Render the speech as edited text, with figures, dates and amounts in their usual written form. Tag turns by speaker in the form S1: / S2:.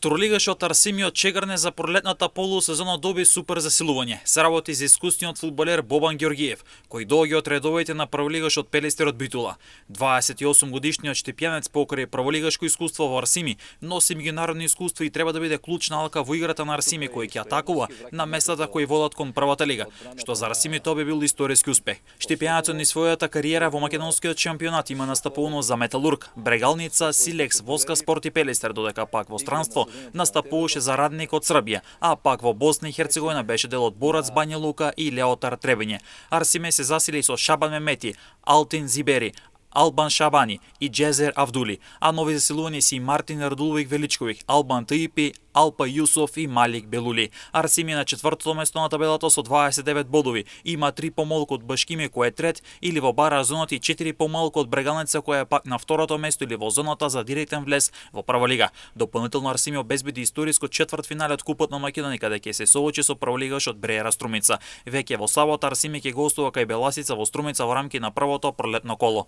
S1: Второлигашот Арсимио Чегарне за пролетната полусезона доби супер засилување. Се работи за искусниот фудбалер Бобан Ѓоргиев, кој доаѓа од редовите на прволигашот Пелестер од Битула. 28-годишниот штипјанец покрај прволигашко искуство во Арсими носи меѓународно искуство и треба да биде клучна алка во играта на Арсими кој ќе атакува на местата кои водат кон првата лига, што за Арсими тоа би бил историски успех. Штипјанецот низ својата кариера во македонскиот шампионат има настапувано за Металург, Брегалница, Силекс, Воска Спорт и Пелестер, додека пак во странство настапуваше за Радник од Србија, а пак во Босна и Херцеговина беше дел од Борац Бања Лука и Леотар Требиње. Арсиме се засили со Шабан Мемети, Алтин Зибери, Албан Шабани и Джезер Авдули, а нови засилувања си Мартин Радуловик Величковик, Албан Таипи, Алпа Јусов и Малик Белули. Арсими на четвртото место на табелата со 29 бодови, има 3 помалку од Башкиме кој е трет или во бара зоната и 4 помалку од Брегалница која е пак на второто место или во зоната за директен влез во прва лига. Дополнително Арсими обезбеди историско четвртфинале од Купот на Македонија каде ќе се соочи со прволигашот Бреера Струмица. Веќе во сабота Арсими ќе гостува кај Беласица во Струмица во рамки на првото пролетно коло.